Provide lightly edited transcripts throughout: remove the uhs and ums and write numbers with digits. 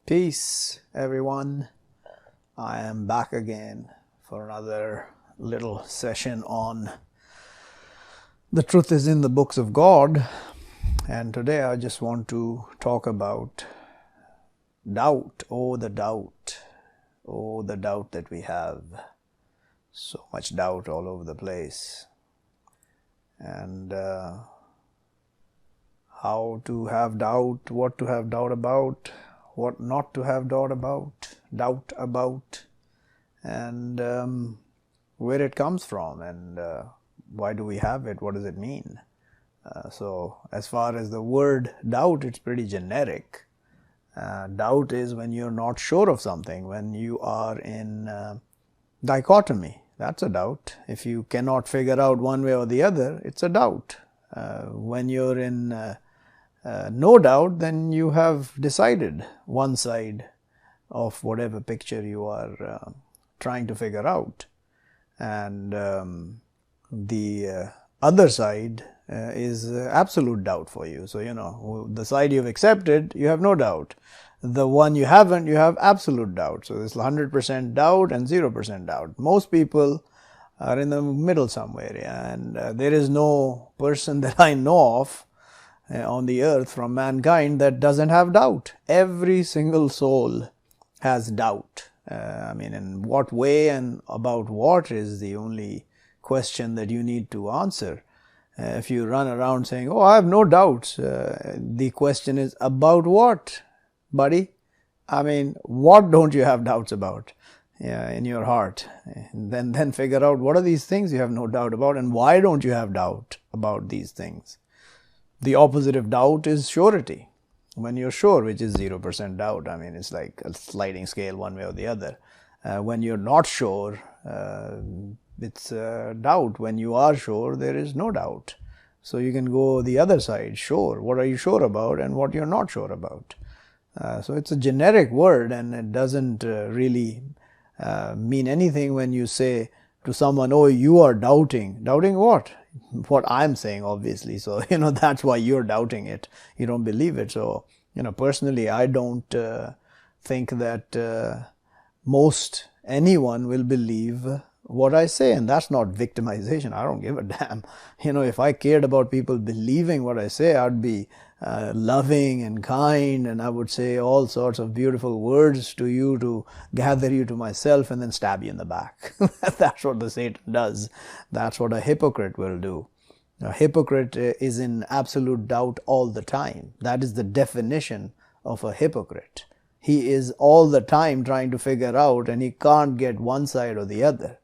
Peace, everyone. I am back again for another little session on the truth is in the books of God. And today I just want to talk about doubt. Oh, the doubt. Oh, the doubt that we have. So much doubt all over the place. And how to have doubt, what to have doubt about, what not to have doubt about, and where it comes from, and why do we have it, what does it mean. So as far as the word doubt, it's pretty generic. Doubt is when you're not sure of something, when you are in dichotomy. That's a doubt. If you cannot figure out one way or the other, it's a doubt. When you're in no doubt, then you have decided one side of whatever picture you are trying to figure out, and the other side is absolute doubt for you. So, the side you've accepted, you have no doubt. The one you haven't, you have absolute doubt. So there's 100% doubt and 0% doubt. Most people are in the middle somewhere, and there is no person that I know of on the earth from mankind that doesn't have doubt. Every single soul has doubt. In what way and about what is the only question that you need to answer. If you run around saying, oh, I have no doubts, the question is, about what, buddy? What don't you have doubts about in your heart? And then figure out what are these things you have no doubt about, and why don't you have doubt about these things. The opposite of doubt is surety. When you're sure, which is 0% doubt, it's like a sliding scale one way or the other. When you're not sure, it's doubt. When you are sure, there is no doubt. So you can go the other side, sure. What are you sure about and what you're not sure about? So it's a generic word, and it doesn't really mean anything when you say to someone, oh, you are doubting. Doubting what? What I'm saying, obviously. So, that's why you're doubting it. You don't believe it. So, personally, I don't think that most anyone will believe what I say, and that's not victimization. I don't give a damn. If I cared about people believing what I say, I'd be loving and kind, and I would say all sorts of beautiful words to you to gather you to myself and then stab you in the back. That's what the Satan does. That's what a hypocrite will do. A hypocrite is in absolute doubt all the time. That is the definition of a hypocrite. He is all the time trying to figure out, and he can't get one side or the other.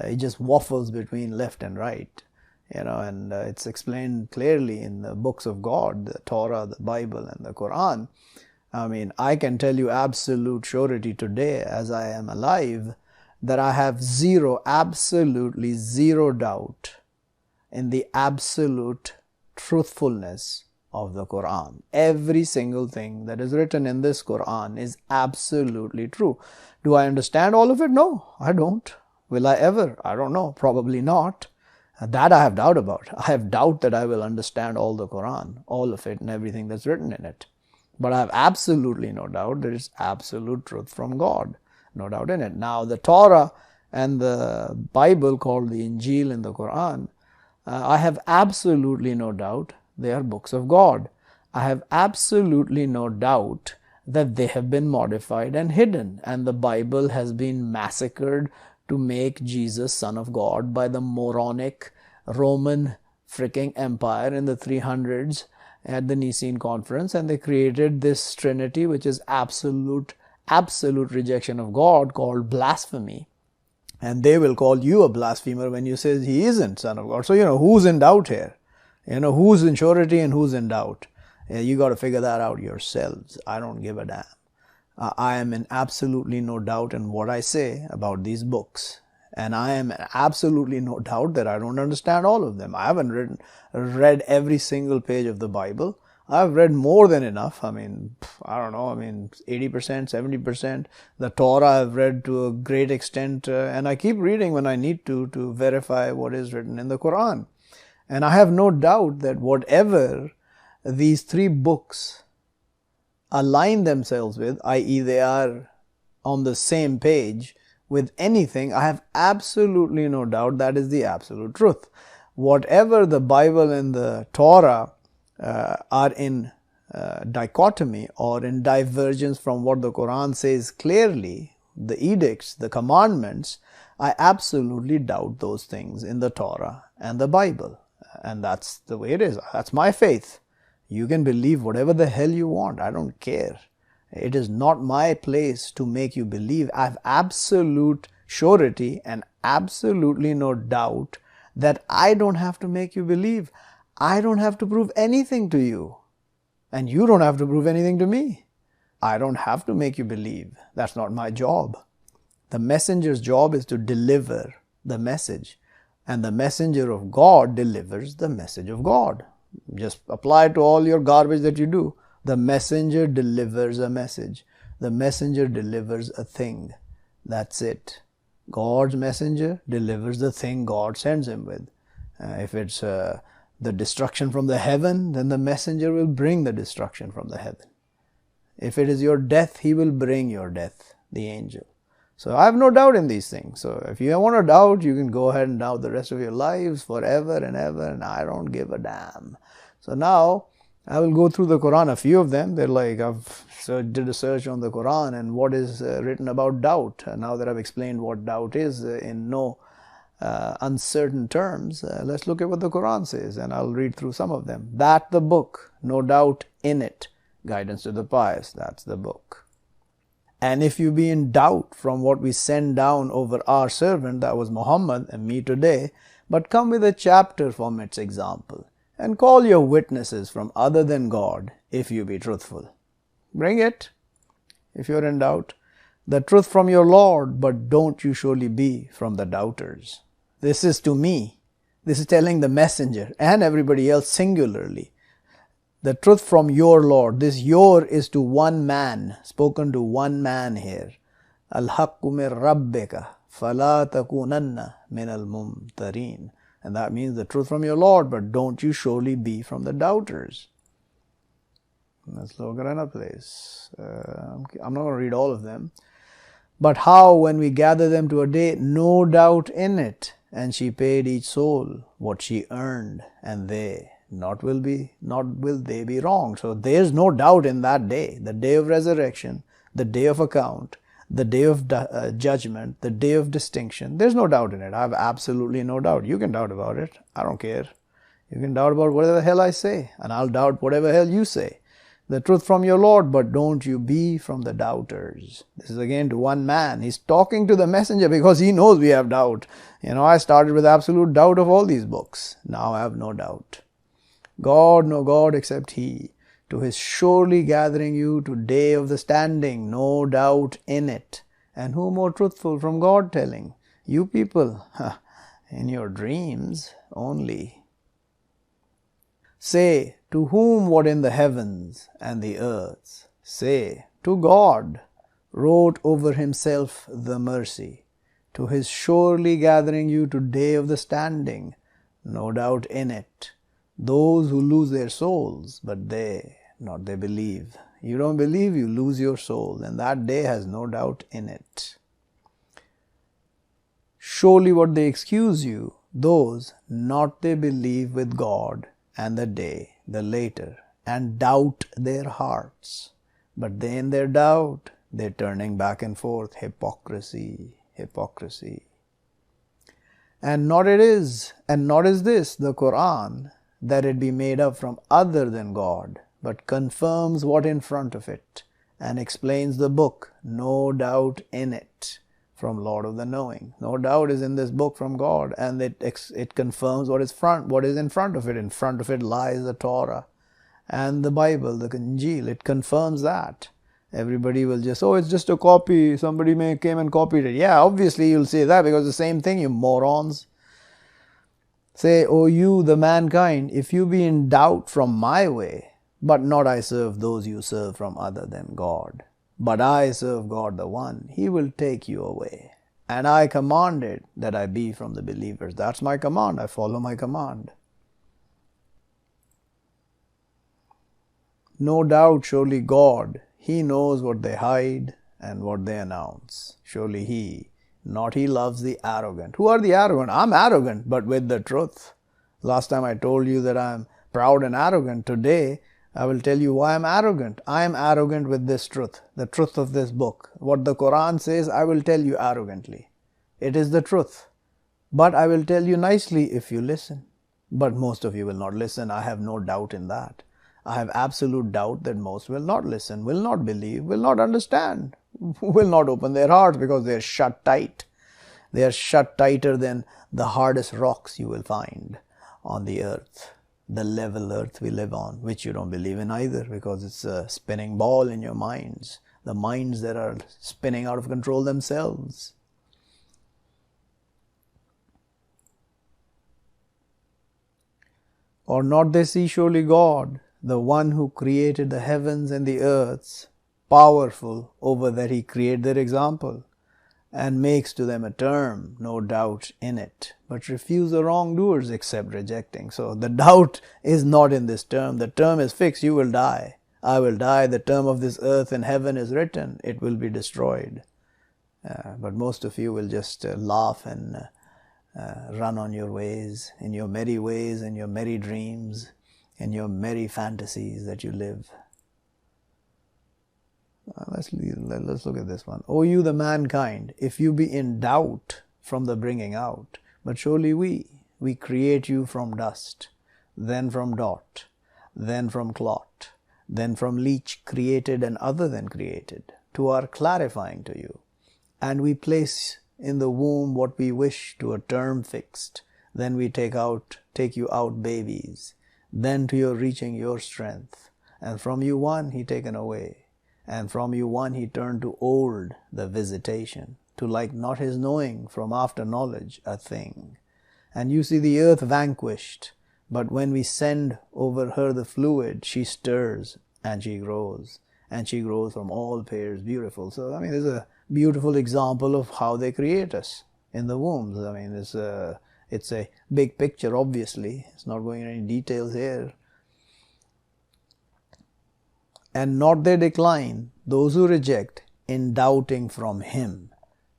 He just waffles between left and right. And it's explained clearly in the books of God, the Torah, the Bible, and the Quran. I can tell you absolute surety today, as I am alive, that I have absolutely zero doubt in the absolute truthfulness of the Quran. Every single thing that is written in this Quran is absolutely true. Do I understand all of it? No, I don't. Will I ever? I don't know. Probably not. That I have doubt about. I have doubt that I will understand all the Quran, all of it and everything that's written in it. But I have absolutely no doubt there is absolute truth from God. No doubt in it. Now, the Torah and the Bible, called the Injil in the Quran, I have absolutely no doubt they are books of God. I have absolutely no doubt that they have been modified and hidden, and the Bible has been massacred to make Jesus Son of God by the moronic Roman freaking empire in the 300s at the Nicene Conference, and they created this Trinity, which is absolute rejection of God, called blasphemy. And they will call you a blasphemer when you say he isn't Son of God. So, who's in doubt here? Who's in surety and who's in doubt? You got to figure that out yourselves. I don't give a damn. I am in absolutely no doubt in what I say about these books. And I am in absolutely no doubt that I don't understand all of them. I haven't read every single page of the Bible. I've read more than enough. I don't know, 80%, 70%. The Torah I've read to a great extent, and I keep reading when I need to verify what is written in the Quran. And I have no doubt that whatever these three books align themselves with, i.e. they are on the same page with anything, I have absolutely no doubt that is the absolute truth. Whatever the Bible and the Torah are in dichotomy or in divergence from what the Quran says clearly, the edicts, the commandments, I absolutely doubt those things in the Torah and the Bible. And that's the way it is. That's my faith. You can believe whatever the hell you want. I don't care. It is not my place to make you believe. I have absolute surety and absolutely no doubt that I don't have to make you believe. I don't have to prove anything to you. And you don't have to prove anything to me. I don't have to make you believe. That's not my job. The messenger's job is to deliver the message. And the messenger of God delivers the message of God. Just apply it to all your garbage that you do. The messenger delivers a message. The messenger delivers a thing. That's it. God's messenger delivers the thing God sends him with. If it's the destruction from the heaven, then the messenger will bring the destruction from the heaven. If it is your death, he will bring your death, the angel. So I have no doubt in these things. So if you want to doubt, you can go ahead and doubt the rest of your lives forever and ever, and I don't give a damn. So now I will go through the Quran, a few of them. They're like, did a search on the Quran and what is written about doubt. Now that I've explained what doubt is in no uncertain terms, let's look at what the Quran says, and I'll read through some of them. That the book, no doubt in it, Guidance to the Pious, that's the book. And if you be in doubt from what we send down over our servant, that was Muhammad and me today, but come with a chapter from its example, and call your witnesses from other than God, if you be truthful. Bring it, if you're in doubt. The truth from your Lord, but don't you surely be from the doubters. This is to me. This is telling the messenger and everybody else singularly. The truth from your Lord. This your is to one man, spoken to one man here. Al-haqqu min rabbika, fala takunanna min al-mumtareen. And that means the truth from your Lord, but don't you surely be from the doubters. Let's look at another place. I'm not going to read all of them. But how, when we gather them to a day, no doubt in it, and she paid each soul what she earned, and they not will they be wrong. So there's no doubt in that day, the day of resurrection, the day of account, the day of judgment, the day of distinction. There's no doubt in it. I have absolutely no doubt. You can doubt about it. I don't care. You can doubt about whatever the hell I say, and I'll doubt whatever hell you say. The truth from your Lord, but don't you be from the doubters. This is again to one man. He's talking to the messenger because he knows we have doubt. I started with absolute doubt of all these books. Now I have no doubt. God, no God except He. To His surely gathering you to day of the standing, no doubt in it. And who more truthful from God telling? You people, in your dreams only. Say, to whom what in the heavens and the earth? Say, to God, wrote over Himself the mercy. To His surely gathering you to day of the standing, no doubt in it. Those who lose their souls, but they believe. You don't believe, you lose your soul, and that day has no doubt in it. Surely what they excuse you, those not they believe with God and the day, the later, and doubt their hearts. But they in their doubt, they're turning back and forth. Hypocrisy, hypocrisy. And not is this, the Quran, that it be made up from other than God, but confirms what in front of it, and explains the book, no doubt in it, from Lord of the Knowing. No doubt is in this book from God, and it confirms what is in front of it. In front of it lies the Torah and the Bible, the Injil. It confirms that. Everybody will just, it's just a copy. Somebody came and copied it. Yeah, obviously you'll say that because the same thing, you morons. Say, O you, the mankind, if you be in doubt from my way, but not I serve those you serve from other than God, but I serve God the one, He will take you away. And I commanded that I be from the believers. That's my command. I follow my command. No doubt, surely God, He knows what they hide and what they announce. Surely He, not He loves the arrogant. Who are the arrogant? I'm arrogant, but with the truth. Last time I told you that I'm proud and arrogant. Today, I will tell you why I'm arrogant. I am arrogant with this truth, the truth of this book. What the Quran says, I will tell you arrogantly. It is the truth. But I will tell you nicely if you listen. But most of you will not listen. I have no doubt in that. I have absolute doubt that most will not listen, will not believe, will not understand, will not open their hearts because they are shut tight. They are shut tighter than the hardest rocks you will find on the earth, the level earth we live on, which you don't believe in either because it's a spinning ball in your minds, the minds that are spinning out of control themselves. Or not they see surely God, the one who created the heavens and the earths, powerful over that He create their example, and makes to them a term, no doubt in it, but refuse the wrongdoers except rejecting. So the doubt is not in this term. The term is fixed. You will die. I will die. The term of this earth and heaven is written. It will be destroyed. But most of you will just laugh and run on your ways, in your merry ways, in your merry dreams, in your merry fantasies that you live. Let's look at this one. O you the mankind, if you be in doubt from the bringing out, but surely we create you from dust, then from dot, then from clot, then from leech created and other than created, to our clarifying to you. And we place in the womb what we wish to a term fixed. Then we take you out babies. Then to your reaching your strength. And from you one He taken away. And from you one He turned to old the visitation. To like not His knowing from after knowledge a thing. And you see the earth vanquished. But when we send over her the fluid, she stirs and she grows. And she grows from all pairs beautiful. So there's a beautiful example of how they create us in the wombs. It's a big picture, obviously. It's not going into any details here. And not they decline, those who reject, in doubting from Him,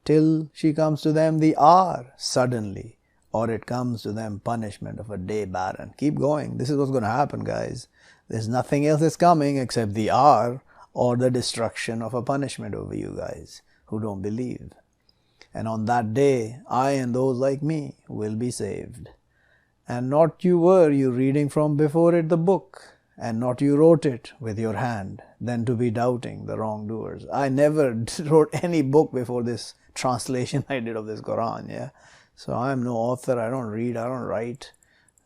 till she comes to them the hour suddenly, or it comes to them punishment of a day barren. Keep going. This is what's going to happen, guys. There's nothing else that's coming except the hour or the destruction of a punishment over you guys who don't believe. And on that day, I and those like me will be saved. And not you were you reading from before it the book, and not you wrote it with your hand, then to be doubting the wrongdoers. I never wrote any book before this translation I did of this Quran, yeah. So I am no author, I don't read, I don't write.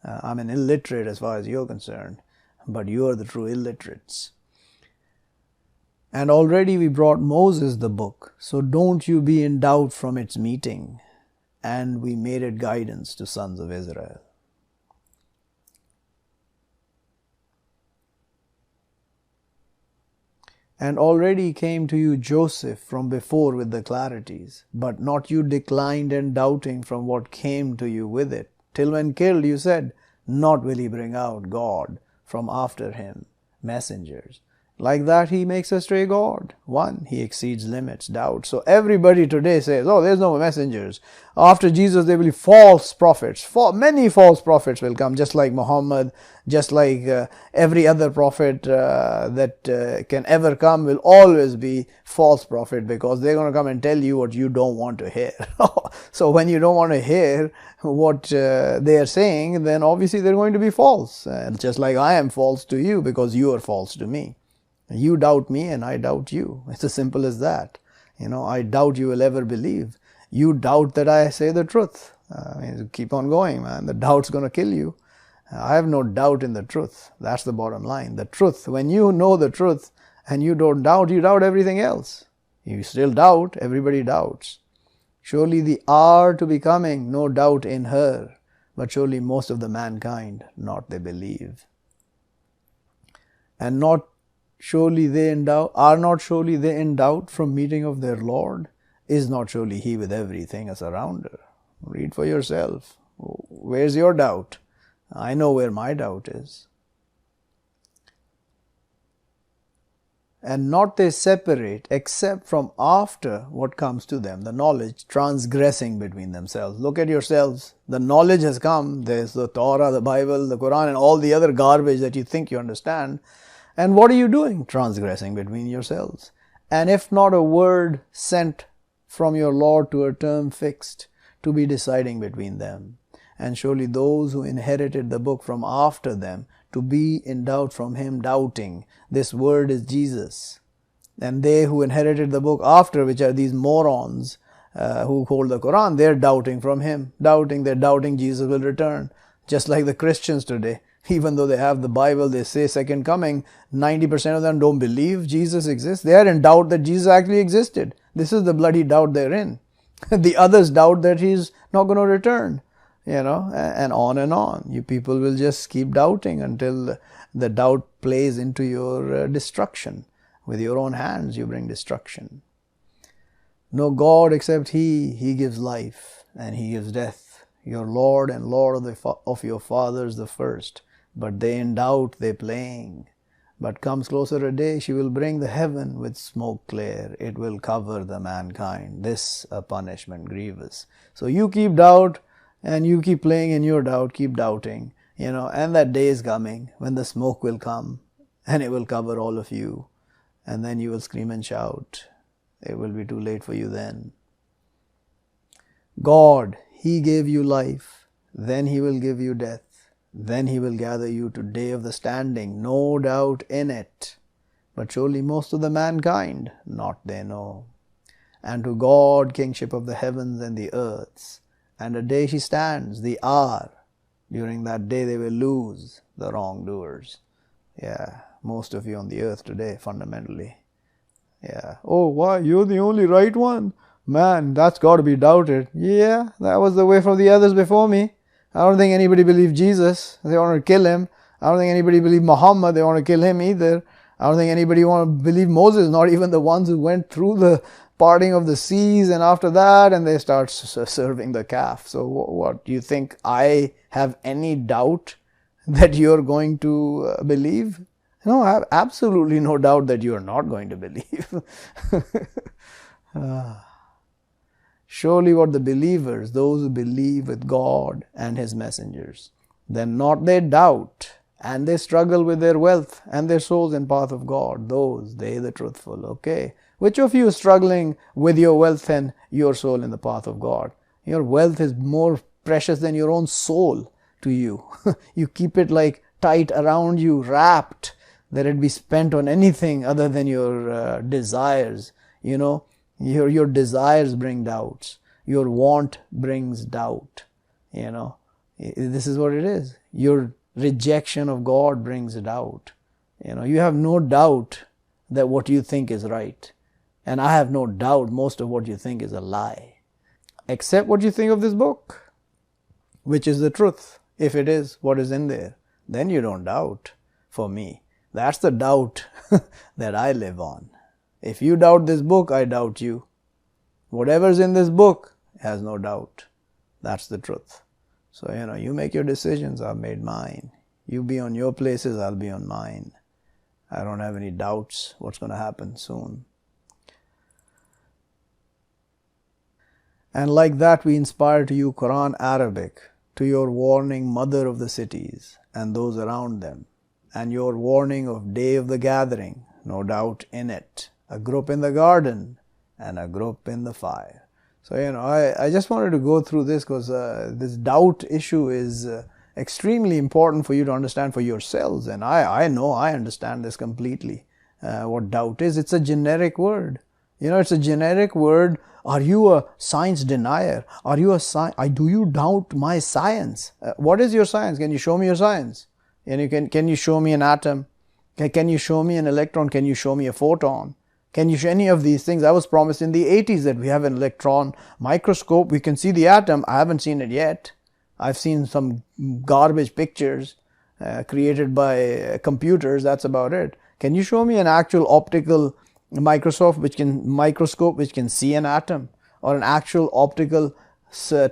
I'm an illiterate as far as you're concerned, but you are the true illiterates. And already we brought Moses the book, so don't you be in doubt from its meeting. And we made it guidance to sons of Israel. And already came to you Joseph from before with the clarities, but not you declined and doubting from what came to you with it. Till when killed you said, not will He bring out God from after Him messengers. Like that He makes a stray God. One, He exceeds limits, doubt. So everybody today says, oh, there's no messengers. After Jesus there will be false prophets. Many false prophets will come, just like Muhammad, just like every other prophet that can ever come will always be false prophet, because they're going to come and tell you what you don't want to hear. So when you don't want to hear what they are saying, then obviously they're going to be false. Just like I am false to you because you are false to me. You doubt me and I doubt you. It's as simple as that. I doubt you will ever believe. You doubt that I say the truth. Keep on going, man. The doubt's going to kill you. I have no doubt in the truth. That's the bottom line. The truth. When you know the truth and you don't doubt, you doubt everything else. You still doubt. Everybody doubts. Surely the hour to be coming, no doubt in her. But surely most of the mankind, not they believe. And not surely they in doubt, are not surely they in doubt from meeting of their Lord? Is not surely He with everything a surrounder? Read for yourself. Where's your doubt? I know where my doubt is. and not they separate, except from after what comes to them, the knowledge, transgressing between themselves. Look at yourselves. The knowledge has come. There's the Torah, the Bible, the Quran, and all the other garbage that you think you understand. And what are you doing? Transgressing between yourselves. And if not a word sent from your Lord to a term fixed, to be deciding between them. And surely those who inherited the book from after them, to be in doubt from him, doubting. This word is Jesus. And they who inherited the book after, which are these morons who hold the Quran, they're doubting from him. They're doubting Jesus will return. Just like the Christians today. Even though they have the Bible, they say second coming, 90% of them don't believe Jesus exists. They are in doubt that Jesus actually existed. This is the bloody doubt they're in. The others doubt that he's not going to return. And on and on. You people will just keep doubting until the doubt plays into your destruction. With your own hands you bring destruction. No God except He gives life and He gives death. Your Lord and Lord of your fathers the first. But they in doubt they playing. But comes closer a day, she will bring the heaven with smoke clear. It will cover the mankind. This a punishment grievous. So you keep doubt. And you keep playing in your doubt, keep doubting, and that day is coming when the smoke will come and it will cover all of you. And then you will scream and shout. It will be too late for you then. God, He gave you life, then He will give you death. Then He will gather you to day of the standing, no doubt in it. But surely most of the mankind, not they know. And to God, kingship of the heavens and the earths. And a day she stands, the hour. During that day they will lose the wrongdoers. Yeah, most of you on the earth today, fundamentally. Yeah. Oh, why? You're the only right one? Man, that's got to be doubted. Yeah, that was the way for the others before me. I don't think anybody believed Jesus. They want to kill him. I don't think anybody believed Muhammad. They want to kill him either. I don't think anybody want to believe Moses, not even the ones who went through the parting of the seas, and after that, and they start serving the calf. So what do you think? I have any doubt that you're going to believe? No, I have absolutely no doubt that you're not going to believe. Surely what the believers, those who believe with God and His messengers, then not they doubt, and they struggle with their wealth and their souls in path of God, those, they the truthful. Okay. Which of you is struggling with your wealth and your soul in the path of God? Your wealth is more precious than your own soul to you. You keep it like tight around you, wrapped, that it be spent on anything other than your desires. Your desires bring doubts. Your want brings doubt. This is what it is. Your rejection of God brings doubt. You have no doubt that what you think is right. And I have no doubt most of what you think is a lie. Except what you think of this book, which is the truth. If it is what is in there, then you don't doubt for me. That's the doubt that I live on. If you doubt this book, I doubt you. Whatever's in this book has no doubt. That's the truth. So, you make your decisions, I've made mine. You be on your places, I'll be on mine. I don't have any doubts what's going to happen soon. And like that we inspire to you Quran Arabic, to your warning mother of the cities and those around them, and your warning of day of the gathering, no doubt in it, a group in the garden and a group in the fire. So, I just wanted to go through this because this doubt issue is extremely important for you to understand for yourselves. And I know I understand this completely, what doubt is. It's a generic word. It's a generic word. Are you a science denier? Do you doubt my science? What is your science? Can you show me your science? Can you show me an atom? Can you show me an electron? Can you show me a photon? Can you show any of these things? I was promised in the 80s that we have an electron microscope. We can see the atom. I haven't seen it yet. I've seen some garbage pictures created by computers. That's about it. Can you show me an actual optical microscope which can see an atom, or an actual optical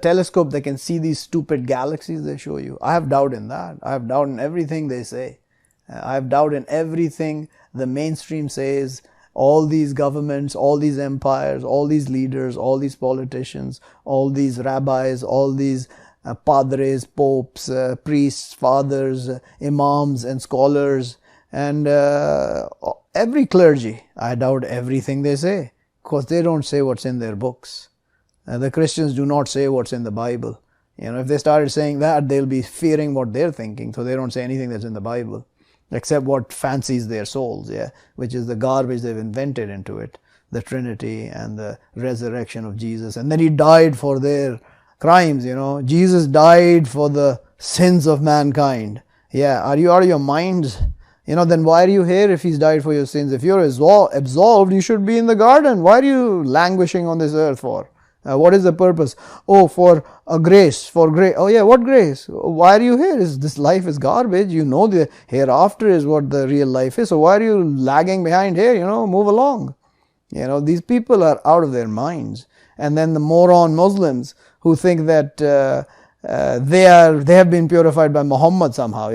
telescope that can see these stupid galaxies they show you? I have doubt in that. I have doubt in everything they say. I have doubt in everything the mainstream says. All these governments, all these empires, all these leaders, all these politicians, all these rabbis, all these padres, popes, priests, fathers, imams and scholars, and every clergy. I doubt everything they say, because they don't say what's in their books. The Christians do not say what's in the Bible. If they started saying that, they'll be fearing what they're thinking, so they don't say anything that's in the Bible, except what fancies their souls, which is the garbage they've invented into it, the Trinity and the resurrection of Jesus. And then He died for their crimes, Jesus died for the sins of mankind. Are you out of your minds? Then why are you here if He's died for your sins? If you're absolved, you should be in the garden. Why are you languishing on this earth for? What is the purpose? Oh, for a grace, for grace. Oh yeah, what grace? Why are you here? This life is garbage. The hereafter is what the real life is. So why are you lagging behind here? Move along. These people are out of their minds. And then the moron Muslims who think that they have been purified by Muhammad somehow.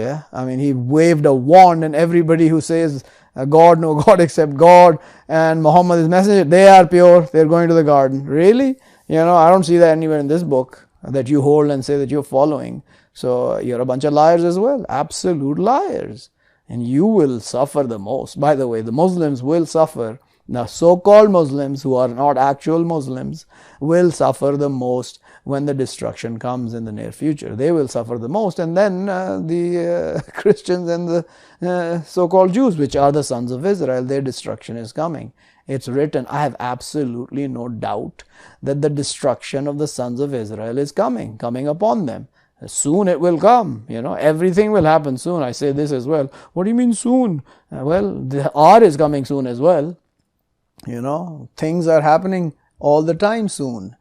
He waved a wand, and everybody who says God, no God except God, and Muhammad is messenger, they are pure. They're going to the garden. Really? I don't see that anywhere in this book that you hold and say that you're following. So you're a bunch of liars as well. Absolute liars. And you will suffer the most. By the way, the Muslims will suffer. Now, so-called Muslims who are not actual Muslims will suffer the most when the destruction comes in the near future. They will suffer the most, and then the Christians and the so-called Jews, which are the sons of Israel, their destruction is coming. It's written. I have absolutely no doubt that the destruction of the sons of Israel is coming upon them. Soon it will come, everything will happen soon. I say this as well. What do you mean soon? Well, the hour is coming soon as well. Things are happening all the time soon.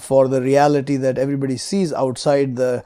For the reality that everybody sees outside the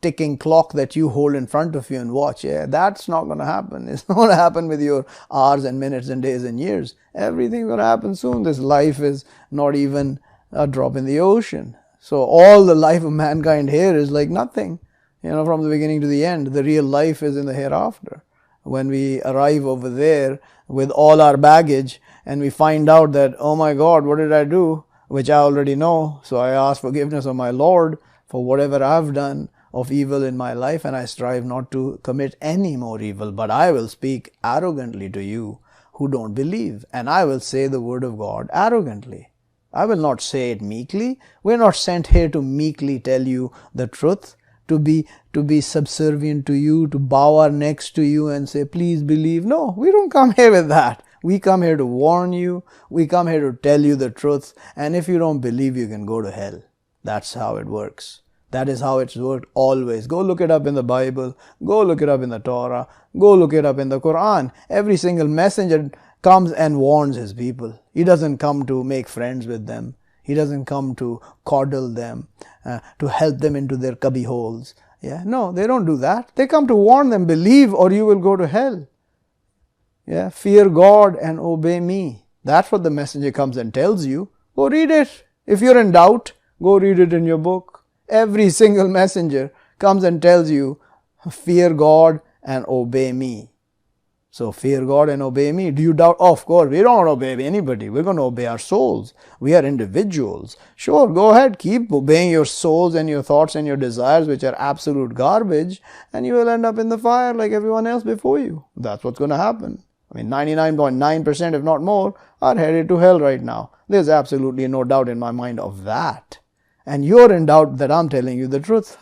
ticking clock that you hold in front of you and watch. That's not going to happen. It's not going to happen with your hours and minutes and days and years. Everything's going to happen soon. This life is not even a drop in the ocean. So all the life of mankind here is like nothing, from the beginning to the end. The real life is in the hereafter. When we arrive over there with all our baggage and we find out that, oh my God, what did I do? Which I already know. So I ask forgiveness of my Lord for whatever I've done of evil in my life, and I strive not to commit any more evil. But I will speak arrogantly to you who don't believe, and I will say the word of God arrogantly. I will not say it meekly. We're not sent here to meekly tell you the truth, to be subservient to you, to bow our necks to you and say, please believe. No, we don't come here with that. We come here to warn you. We come here to tell you the truth. And if you don't believe, you can go to hell. That's how it works. That is how it's worked always. Go look it up in the Bible. Go look it up in the Torah. Go look it up in the Quran. Every single messenger comes and warns his people. He doesn't come to make friends with them. He doesn't come to coddle them, to help them into their cubby holes. No, they don't do that. They come to warn them, believe or you will go to hell. Fear God and obey me. That's what the messenger comes and tells you. Go read it. If you're in doubt, go read it in your book. Every single messenger comes and tells you, fear God and obey me. So fear God and obey me. Do you doubt? Oh, of course, we don't obey anybody. We're going to obey our souls. We are individuals. Sure, go ahead, keep obeying your souls and your thoughts and your desires, which are absolute garbage, and you will end up in the fire like everyone else before you. That's what's going to happen. 99.9%, if not more, are headed to hell right now. There's absolutely no doubt in my mind of that. And you're in doubt that I'm telling you the truth.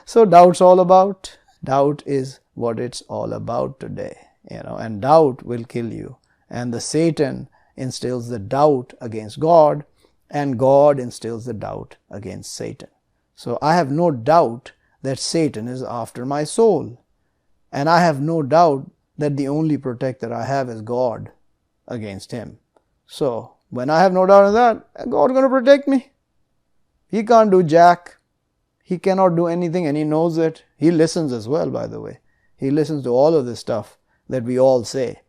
So doubt's all about. Doubt is what it's all about today. And doubt will kill you. And the Satan instills the doubt against God, and God instills the doubt against Satan. So I have no doubt that Satan is after my soul. And I have no doubt that the only protector I have is God against him. So when I have no doubt in that, God's going to protect me. He can't do jack. He cannot do anything, and he knows it. He listens as well, by the way. He listens to all of this stuff that we all say,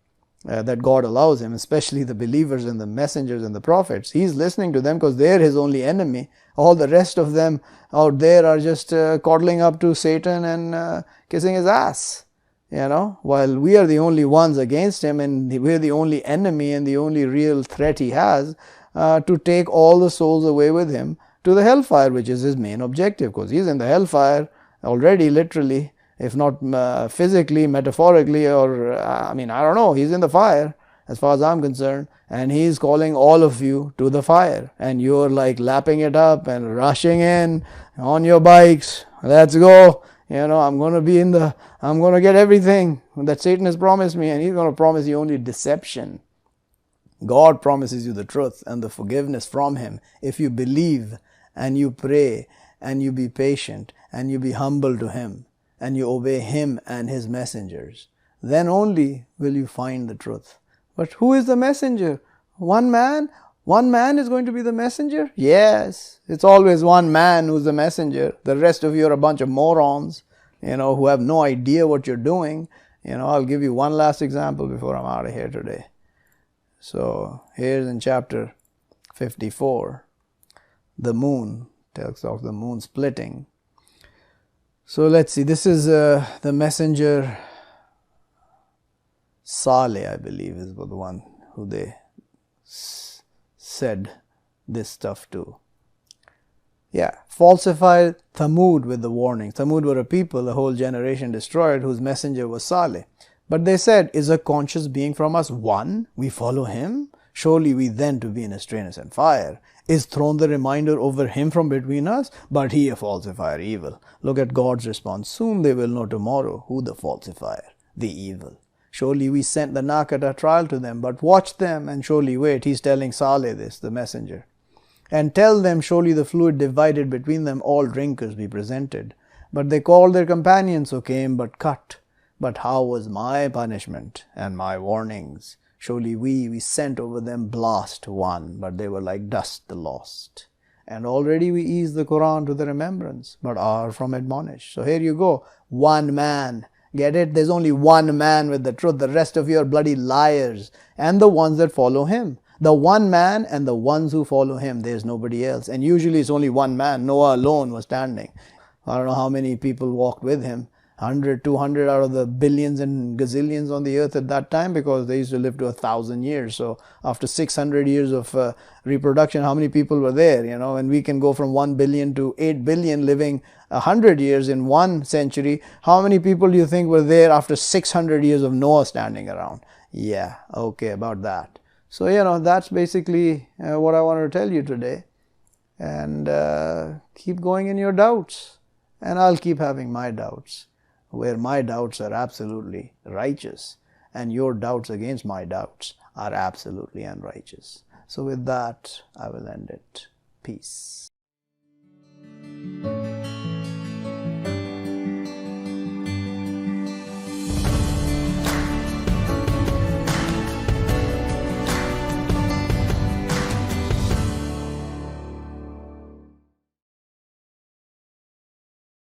that God allows him, especially the believers and the messengers and the prophets. He's listening to them because they're his only enemy. All the rest of them out there are just coddling up to Satan and kissing his ass. while we are the only ones against him, and we're the only enemy and the only real threat he has, to take all the souls away with him to the hellfire, which is his main objective, because he's in the hellfire already, literally, if not physically, metaphorically, or I don't know, he's in the fire as far as I'm concerned, and he's calling all of you to the fire, and you're like lapping it up and rushing in on your bikes. Let's go. I'm going to get everything that Satan has promised me, and he's going to promise you only deception. God promises you the truth and the forgiveness from him if you believe and you pray and you be patient and you be humble to him and you obey him and his messengers. Then only will you find the truth. But who is the messenger? One man? One man is going to be the messenger? Yes, it's always one man who's the messenger. The rest of you are a bunch of morons, who have no idea what you're doing. I'll give you one last example before I'm out of here today. So here's in chapter 54, the moon, tells of the moon splitting. So let's see, this is the messenger Saleh, I believe, is the one who they said this stuff to. Falsified Thamud with the warning. Thamud were a people, a whole generation destroyed, whose messenger was Saleh. But they said, is a conscious being from us one? We follow him? Surely we then to be in a strangeness and fire. Is thrown the reminder over him from between us? But he a falsifier evil. Look at God's response. Soon they will know tomorrow who the falsifier, the evil. Surely we sent the Naqata trial to them, but watch them and surely wait. He's telling Saleh this, the messenger. And tell them, surely the fluid divided between them, all drinkers be presented. But they called their companions who came but cut. But how was my punishment and my warnings? Surely we sent over them blast one, but they were like dust the lost. And already we ease the Quran to the remembrance, but are from admonished. So here you go, one man. Get it? There's only one man with the truth. The rest of you are bloody liars. And the ones that follow him. The one man and the ones who follow him. There's nobody else. And usually it's only one man. Noah alone was standing. I don't know how many people walked with him. 100, 200 out of the billions and gazillions on the earth at that time, because they used to live to 1,000 years. So after 600 years of reproduction, how many people were there? And we can go from 1 billion to 8 billion living 100 years in 1 century. How many people do you think were there after 600 years of Noah standing around? Yeah, okay, about that. So, that's basically what I wanted to tell you today. And keep going in your doubts. And I'll keep having my doubts, where my doubts are absolutely righteous and your doubts against my doubts are absolutely unrighteous. So with that, I will end it. Peace.